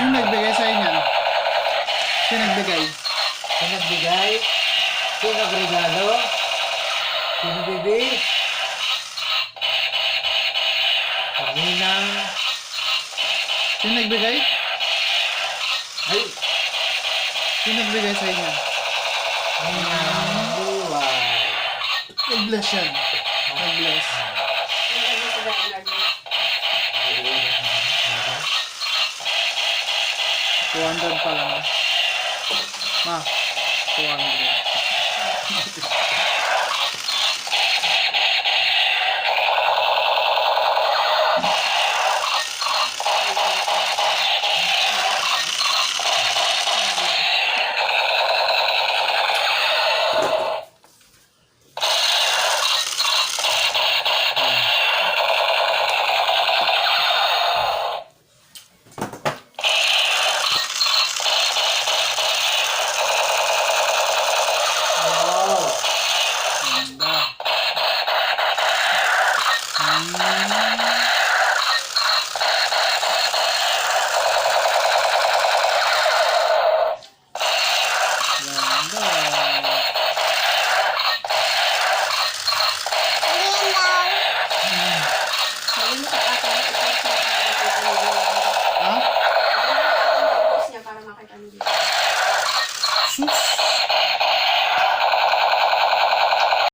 Sino nagbigay sa inyo? Sino nagbigay? Sino nagbigay? Sino nagregalo? Sino bibi? Kaminang. Sino nagbigay? Ay! Sino nagbigay sa inyo? Kaminang luway. God-bless yan. God-bless. 200 pa lang. Ma, 200.